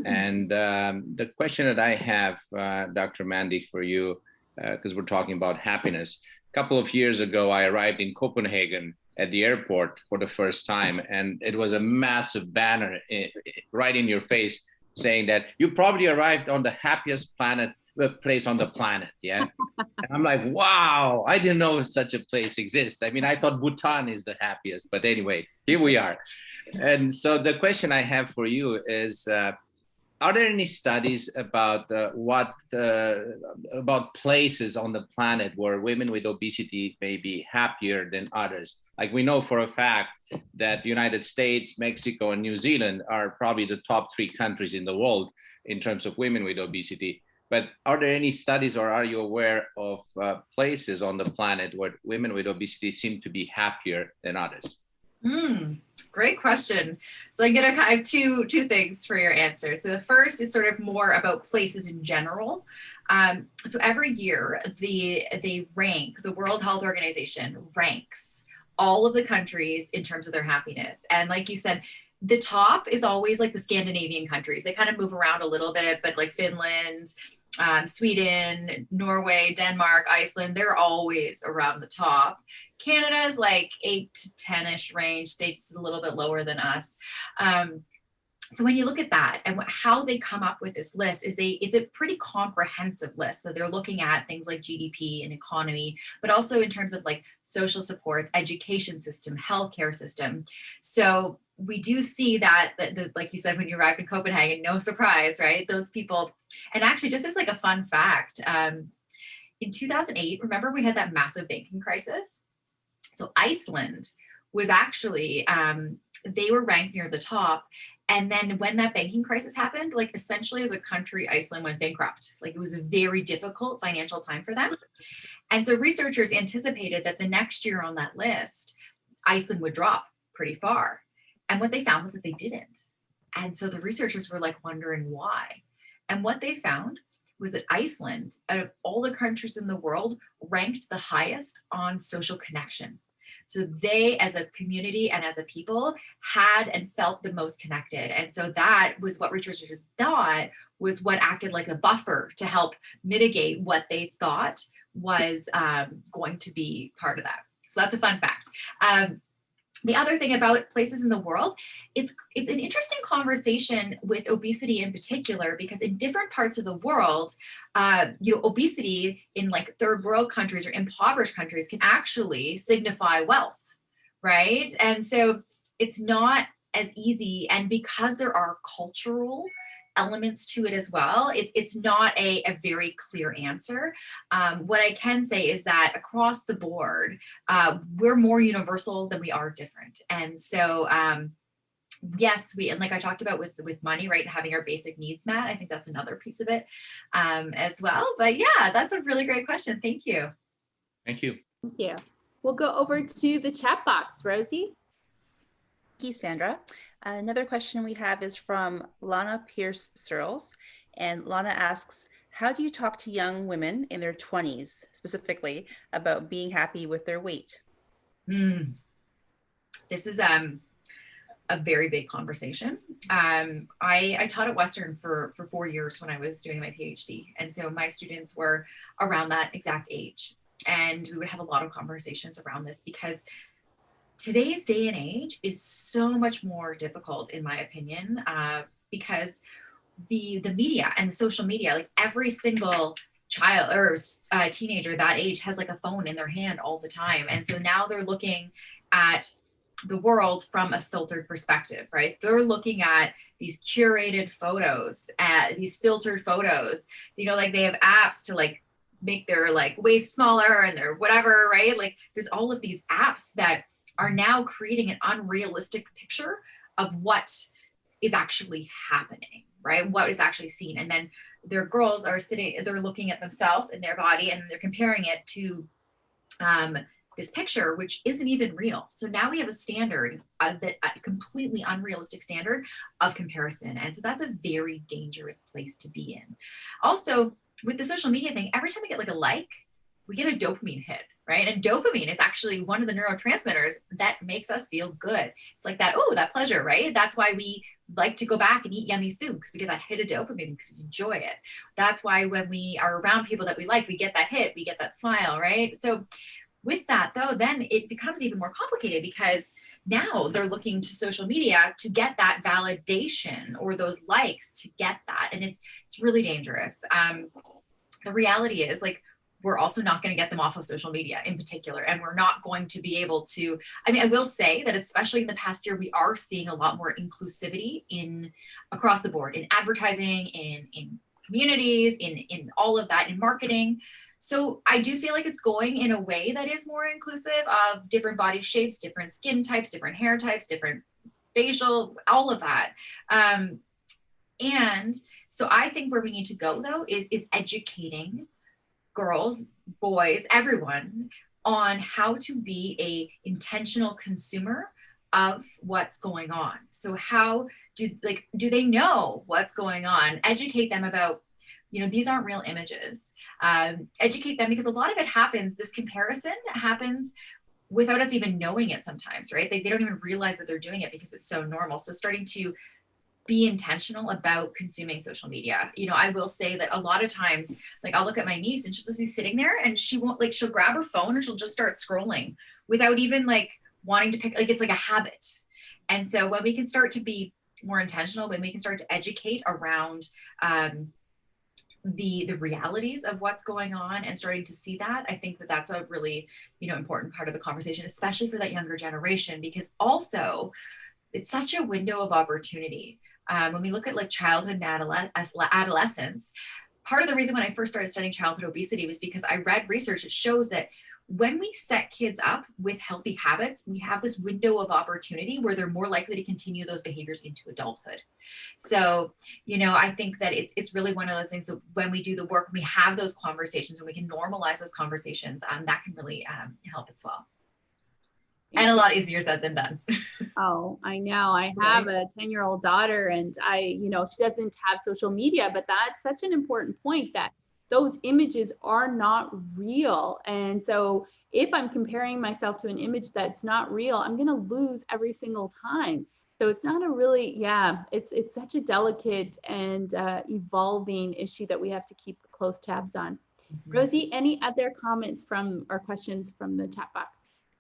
And the question that I have, Dr. Mandich, for you, because we're talking about happiness. A couple of years ago, I arrived in Copenhagen at the airport for the first time, and it was a massive banner right in your face saying that you probably arrived on the happiest place on the planet. Yeah. And I'm like, wow, I didn't know such a place exists. I mean, I thought Bhutan is the happiest, but anyway, here we are. And so the question I have for you is, are there any studies about about places on the planet where women with obesity may be happier than others? Like, we know for a fact that the United States, Mexico, and New Zealand are probably the top 3 countries in the world in terms of women with obesity. But are there any studies, or are you aware of places on the planet where women with obesity seem to be happier than others? Great question. So I have two things for your answer. So the first is sort of more about places in general. So every year the World Health Organization ranks all of the countries in terms of their happiness. And like you said, the top is always like the Scandinavian countries. They kind of move around a little bit, but like Finland, Sweden, Norway, Denmark, Iceland, they're always around the top. Canada is like 8 to 10-ish range. States is a little bit lower than us. So when you look at that and how they come up with this list it's a pretty comprehensive list. So they're looking at things like GDP and economy, but also in terms of like social supports, education system, healthcare system. So we do see that like you said, when you arrived in Copenhagen, no surprise, right? Those people, and actually just as like a fun fact, in 2008, remember we had that massive banking crisis? So Iceland was actually, they were ranked near the top. And then when that banking crisis happened, like essentially as a country, Iceland went bankrupt. Like it was a very difficult financial time for them. And so researchers anticipated that the next year on that list, Iceland would drop pretty far. And what they found was that they didn't. And so the researchers were like wondering why. And what they found was that Iceland, out of all the countries in the world, ranked the highest on social connection. So they, as a community and as a people, had and felt the most connected. And so that was what researchers thought was what acted like a buffer to help mitigate what they thought was going to be part of that. So that's a fun fact. The other thing about places in the world, it's an interesting conversation with obesity in particular, because in different parts of the world, obesity in like third world countries or impoverished countries can actually signify wealth, right? And so it's not as easy. And because there are cultural elements to it as well, it's not a very clear answer. What I can say is that across the board, we're more universal than we are different. And so yes, and like I talked about with money, right, and having our basic needs met, I think that's another piece of it as well. But yeah, that's a really great question. Thank you. Thank you. Thank you. We'll go over to the chat box. Rosie? Thank you, Sandra. Another question we have is from Lana Pierce Searles. And Lana asks, how do you talk to young women in their 20s specifically about being happy with their weight? This is a very big conversation. I taught at Western for 4 years when I was doing my PhD. And so my students were around that exact age. And we would have a lot of conversations around this because today's day and age is so much more difficult, in my opinion, because the media and the social media, like every single child or teenager that age has like a phone in their hand all the time. And so now they're looking at the world from a filtered perspective, right? They're looking at these curated photos, these filtered photos, like they have apps to like make their like waist smaller and their whatever, right? Like there's all of these apps that are now creating an unrealistic picture of what is actually happening, right? What is actually seen. And then their girls are they're looking at themselves and their body and they're comparing it to this picture, which isn't even real. So now we have a standard, a completely unrealistic standard of comparison. And so that's a very dangerous place to be in. Also, with the social media thing, every time we get like a like, we get a dopamine hit, right? And dopamine is actually one of the neurotransmitters that makes us feel good. It's like that, oh, that pleasure, right? That's why we like to go back and eat yummy food, because we get that hit of dopamine because we enjoy it. That's why when we are around people that we like, we get that hit, we get that smile, right? So with that though, then it becomes even more complicated because now they're looking to social media to get that validation or those likes to get that. And it's really dangerous. The reality is like, we're also not going to get them off of social media in particular. And we're not going to be able to, I will say that especially in the past year, we are seeing a lot more inclusivity across the board, in advertising, in communities, in all of that, in marketing. So I do feel like it's going in a way that is more inclusive of different body shapes, different skin types, different hair types, different facial, all of that. And so I think where we need to go though is educating girls, boys, everyone on how to be a intentional consumer of what's going on. So how do they know what's going on? Educate them about, these aren't real images. Educate them because a lot of it happens, this comparison happens without us even knowing it sometimes, right? They don't even realize that they're doing it because it's so normal. So starting to be intentional about consuming social media. You know, I will say that a lot of times, like I'll look at my niece and she'll just be sitting there and she won't, like, she'll grab her phone and she'll just start scrolling without even like wanting to pick, like it's like a habit. And so when we can start to be more intentional, when we can start to educate around the realities of what's going on and starting to see that, I think that that's a really, you know, important part of the conversation, especially for that younger generation, because also it's such a window of opportunity. When we look at like childhood and adolescence, part of the reason when I first started studying childhood obesity was because I read research that shows that when we set kids up with healthy habits, we have this window of opportunity where they're more likely to continue those behaviors into adulthood. So, you know, I think that it's really one of those things that when we do the work, we have those conversations, when we can normalize those conversations, that can really help as well. And a lot easier said than done. Oh, I know. I have a 10-year-old daughter and you know, she doesn't have social media, but that's such an important point that those images are not real. And so if I'm comparing myself to an image that's not real, I'm going to lose every single time. So it's not a really, it's such a delicate and evolving issue that we have to keep close tabs on. Rosie, any other comments from or questions from the chat box?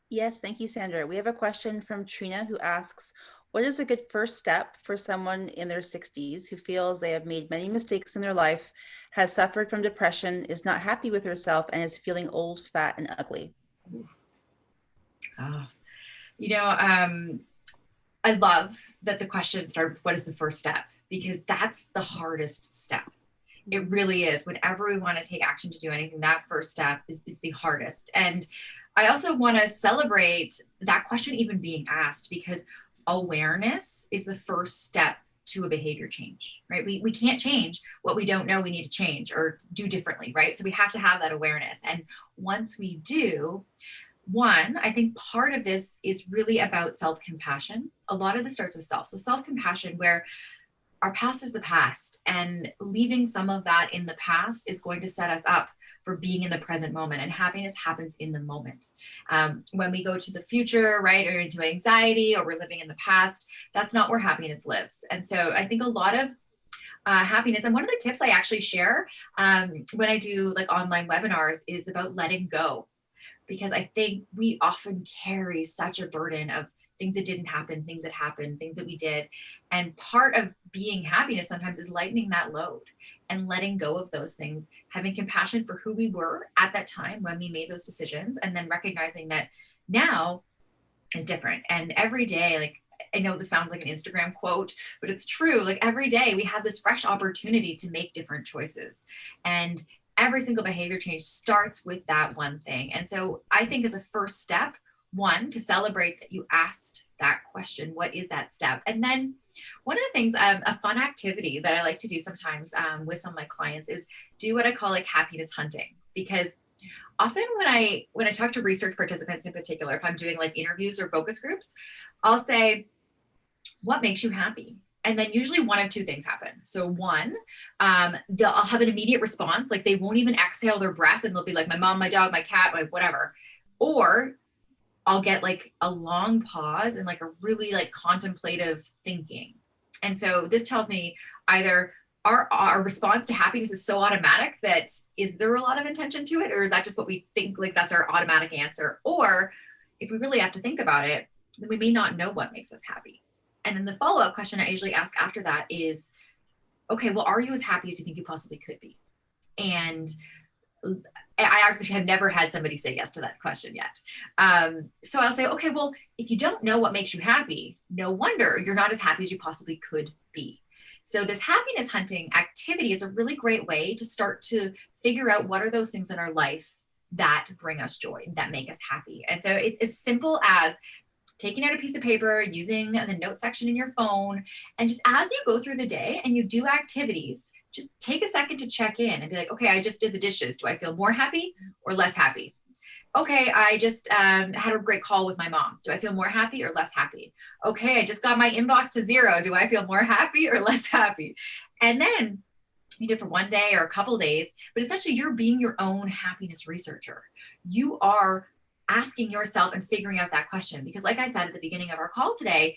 Yes, thank you, Sandra. We have a question from Trina who asks, what is a good first step for someone in their 60s who feels they have made many mistakes in their life, has suffered from depression, is not happy with herself, and is feeling old, fat, and ugly? You know, I love that the question started with what is the first step, because that's the hardest step. It really is. Whenever we want to take action to do anything, that first step is the hardest. And I also want to celebrate that question even being asked, because awareness is the first step to a behavior change, right? We can't change what we don't know we need to change or do differently, right? So we have to have that awareness. And once we do, one, I think part of this is really about self-compassion. A lot of this starts with self. So self-compassion, where our past is the past, and leaving some of that in the past is going to set us up for being in the present moment, and happiness happens in the moment. When we go to the future, right, or into anxiety, or we're living in the past, that's not where happiness lives. And so I think a lot of happiness, and one of the tips I actually share when I do like online webinars is about letting go, because I think we often carry such a burden of things that didn't happen, things that happened, things that we did. And part of being happiness sometimes is lightening that load and letting go of those things, having compassion for who we were at that time when we made those decisions, and then recognizing that now is different. And every day, like, I know this sounds like an Instagram quote, but it's true. Like every day we have this fresh opportunity to make different choices. And every single behavior change starts with that one thing. And so I think as a first step, one, to celebrate that you asked that question, what is that step? And then one of the things, a fun activity that I like to do sometimes with some of my clients is do what I call like happiness hunting. Because often when I talk to research participants in particular, if I'm doing like interviews or focus groups, I'll say, what makes you happy? And then usually one of two things happen. So one, I'll have an immediate response, like they won't even exhale their breath and they'll be like, my mom, my dog, my cat, my whatever. Or I'll get like a long pause and like a really like contemplative thinking. And so this tells me either our response to happiness is so automatic that is there a lot of intention to it? Or is that just what we think, like that's our automatic answer? Or if we really have to think about it, then we may not know what makes us happy. And then the follow-up question I usually ask after that is, okay, well, are you as happy as you think you possibly could be? And I actually have never had somebody say yes to that question yet. So I'll say, okay, well, if you don't know what makes you happy, no wonder you're not as happy as you possibly could be. So this happiness hunting activity is a really great way to start to figure out what are those things in our life that bring us joy, that make us happy. And so it's as simple as taking out a piece of paper, using the notes section in your phone, and just as you go through the day and you do activities, just take a second to check in and be like, okay, I just did the dishes. Do I feel more happy or less happy? Okay, I just had a great call with my mom. Do I feel more happy or less happy? Okay, I just got my inbox to 0. Do I feel more happy or less happy? And then you do it for one day or a couple of days, but essentially you're being your own happiness researcher. You are asking yourself and figuring out that question. Because like I said at the beginning of our call today,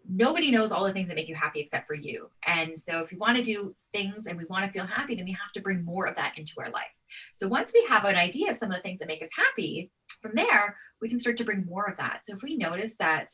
nobody knows all the things that make you happy except for you. And so if we want to do things and we want to feel happy, then we have to bring more of that into our life. So once we have an idea of some of the things that make us happy, from there, we can start to bring more of that. So if we notice that,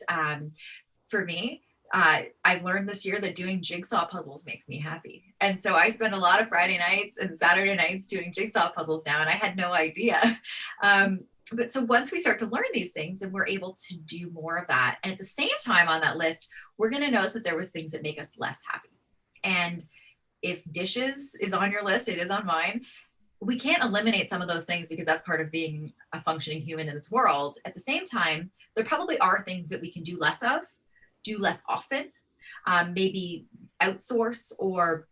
for me, I've learned this year that doing jigsaw puzzles makes me happy. And so I spend a lot of Friday nights and Saturday nights doing jigsaw puzzles now, and I had no idea. But so once we start to learn these things, then we're able to do more of that. And at the same time on that list, we're going to notice that there was things that make us less happy. And if dishes is on your list, it is on mine. We can't eliminate some of those things because that's part of being a functioning human in this world. At the same time, there probably are things that we can do less of, do less often, maybe outsource or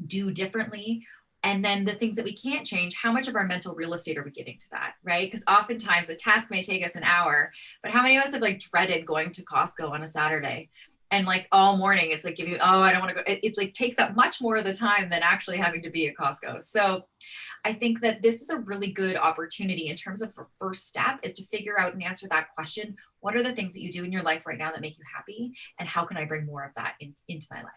do differently. And then the things that we can't change, how much of our mental real estate are we giving to that, right? Because oftentimes a task may take us an hour, but how many of us have like dreaded going to Costco on a Saturday? And like all morning, it's like giving you, oh, I don't want to go. It like takes up much more of the time than actually having to be at Costco. So I think that this is a really good opportunity in terms of a first step is to figure out and answer that question. What are the things that you do in your life right now that make you happy? And how can I bring more of that into my life?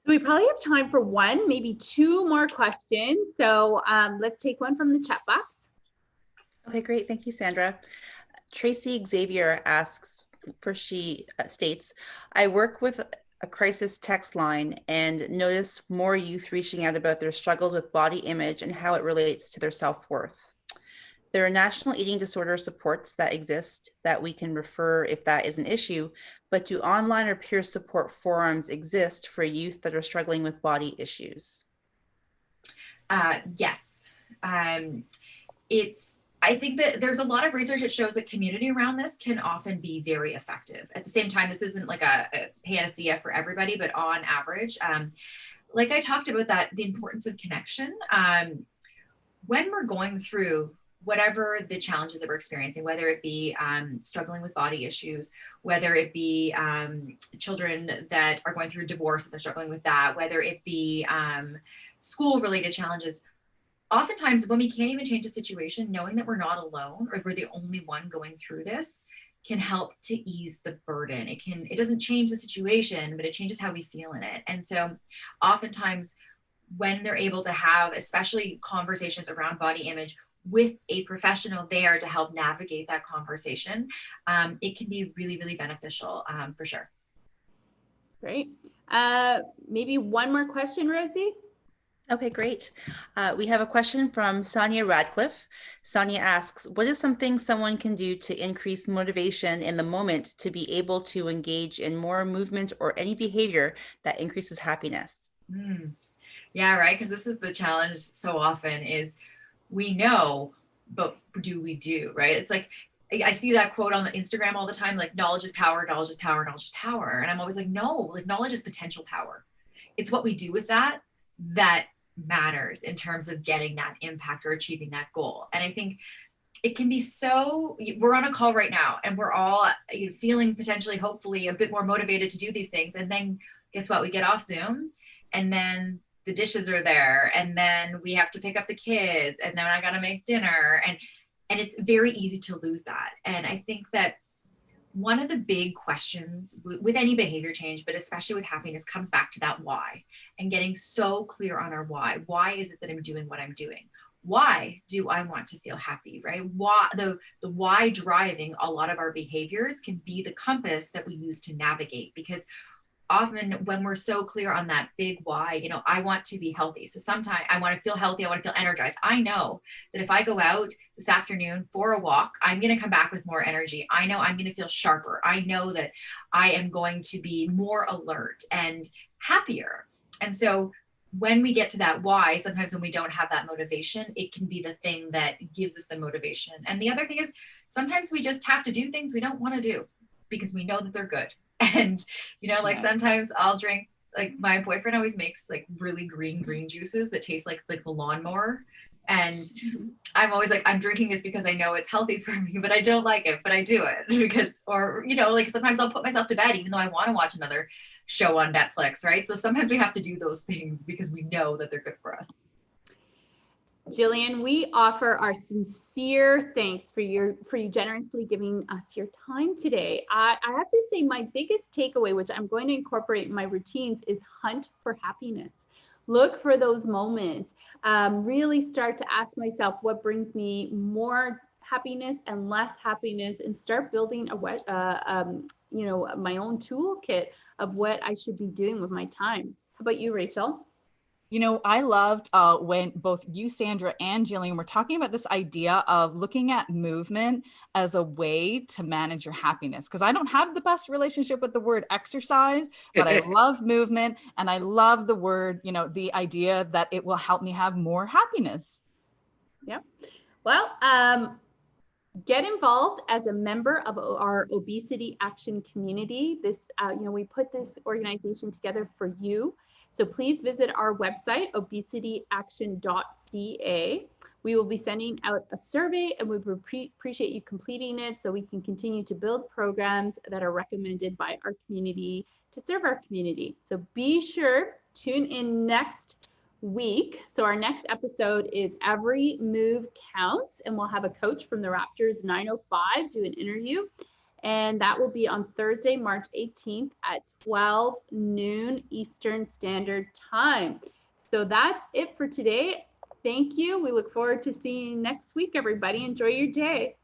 So we probably have time for one, maybe two more questions. So let's take one from the chat box. Okay, great. Thank you, Sandra. Tracy Xavier asks, she states, I work with a crisis text line and notice more youth reaching out about their struggles with body image and how it relates to their self-worth. There are national eating disorder supports that exist that we can refer if that is an issue, but do online or peer support forums exist for youth that are struggling with body issues? Yes. I think that there's a lot of research that shows that community around this can often be very effective. At the same time, this isn't like a panacea for everybody, but on average, like I talked about that, the importance of connection. When we're going through whatever the challenges that we're experiencing, whether it be struggling with body issues, whether it be children that are going through divorce and they're struggling with that, whether it be school-related challenges, oftentimes when we can't even change the situation, knowing that we're not alone or we're the only one going through this can help to ease the burden. It doesn't change the situation, but it changes how we feel in it. And so oftentimes when they're able to have, especially conversations around body image with a professional there to help navigate that conversation, it can be really, really beneficial for sure. Great. Maybe one more question, Rosie? Okay, great. We have a question from Sonia Radcliffe. Sonia asks, what is something someone can do to increase motivation in the moment to be able to engage in more movement or any behavior that increases happiness? Yeah, right. Because this is the challenge so often is we know, but do we do, right? It's like, I see that quote on the Instagram all the time, like knowledge is power, knowledge is power, knowledge is power. And I'm always like, no, like knowledge is potential power. It's what we do with that matters in terms of getting that impact or achieving that goal. And I think it can be so, we're on a call right now and we're all feeling potentially, hopefully a bit more motivated to do these things. And then guess what? We get off Zoom and then the dishes are there and then we have to pick up the kids and then I got to make dinner. And it's very easy to lose that. And I think that one of the big questions with any behavior change, but especially with happiness, comes back to that why and getting so clear on our why. Why is it that I'm doing what I'm doing? Why do I want to feel happy, right? Why the why driving a lot of our behaviors can be the compass that we use to navigate, because often when we're so clear on that big why, I want to be healthy. So sometimes I want to feel healthy. I want to feel energized. I know that if I go out this afternoon for a walk, I'm going to come back with more energy. I know I'm going to feel sharper. I know that I am going to be more alert and happier. And so when we get to that why, sometimes when we don't have that motivation, it can be the thing that gives us the motivation. And the other thing is sometimes we just have to do things we don't want to do because we know that they're good. And, sometimes I'll drink, like my boyfriend always makes like really green juices that taste like the lawnmower. And I'm always like, I'm drinking this because I know it's healthy for me, but I don't like it, but I do it because, like sometimes I'll put myself to bed, even though I want to watch another show on Netflix, right? So sometimes we have to do those things because we know that they're good for us. Gillian, we offer our sincere thanks for you generously giving us your time today. I have to say my biggest takeaway, which I'm going to incorporate in my routines, is hunt for happiness. Look for those moments. Really start to ask myself what brings me more happiness and less happiness, and start building my own toolkit of what I should be doing with my time. How about you, Rachel? You know, I loved when both you, Sandra, and Gillian were talking about this idea of looking at movement as a way to manage your happiness. Because I don't have the best relationship with the word exercise, but I love movement, and I love the word, the idea that it will help me have more happiness. Yep. Well, get involved as a member of our obesity action community. We put this organization together for you. So please visit our website, obesityaction.ca. We will be sending out a survey, and we would appreciate you completing it so we can continue to build programs that are recommended by our community to serve our community. So be sure, tune in next week. So our next episode is Every Move Counts, and we'll have a coach from the Raptors 905 do an interview. And that will be on Thursday, March 18th at 12 noon Eastern Standard Time. So that's it for today. Thank you. We look forward to seeing you next week, everybody. Enjoy your day.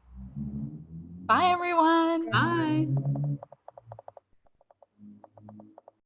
Bye, everyone.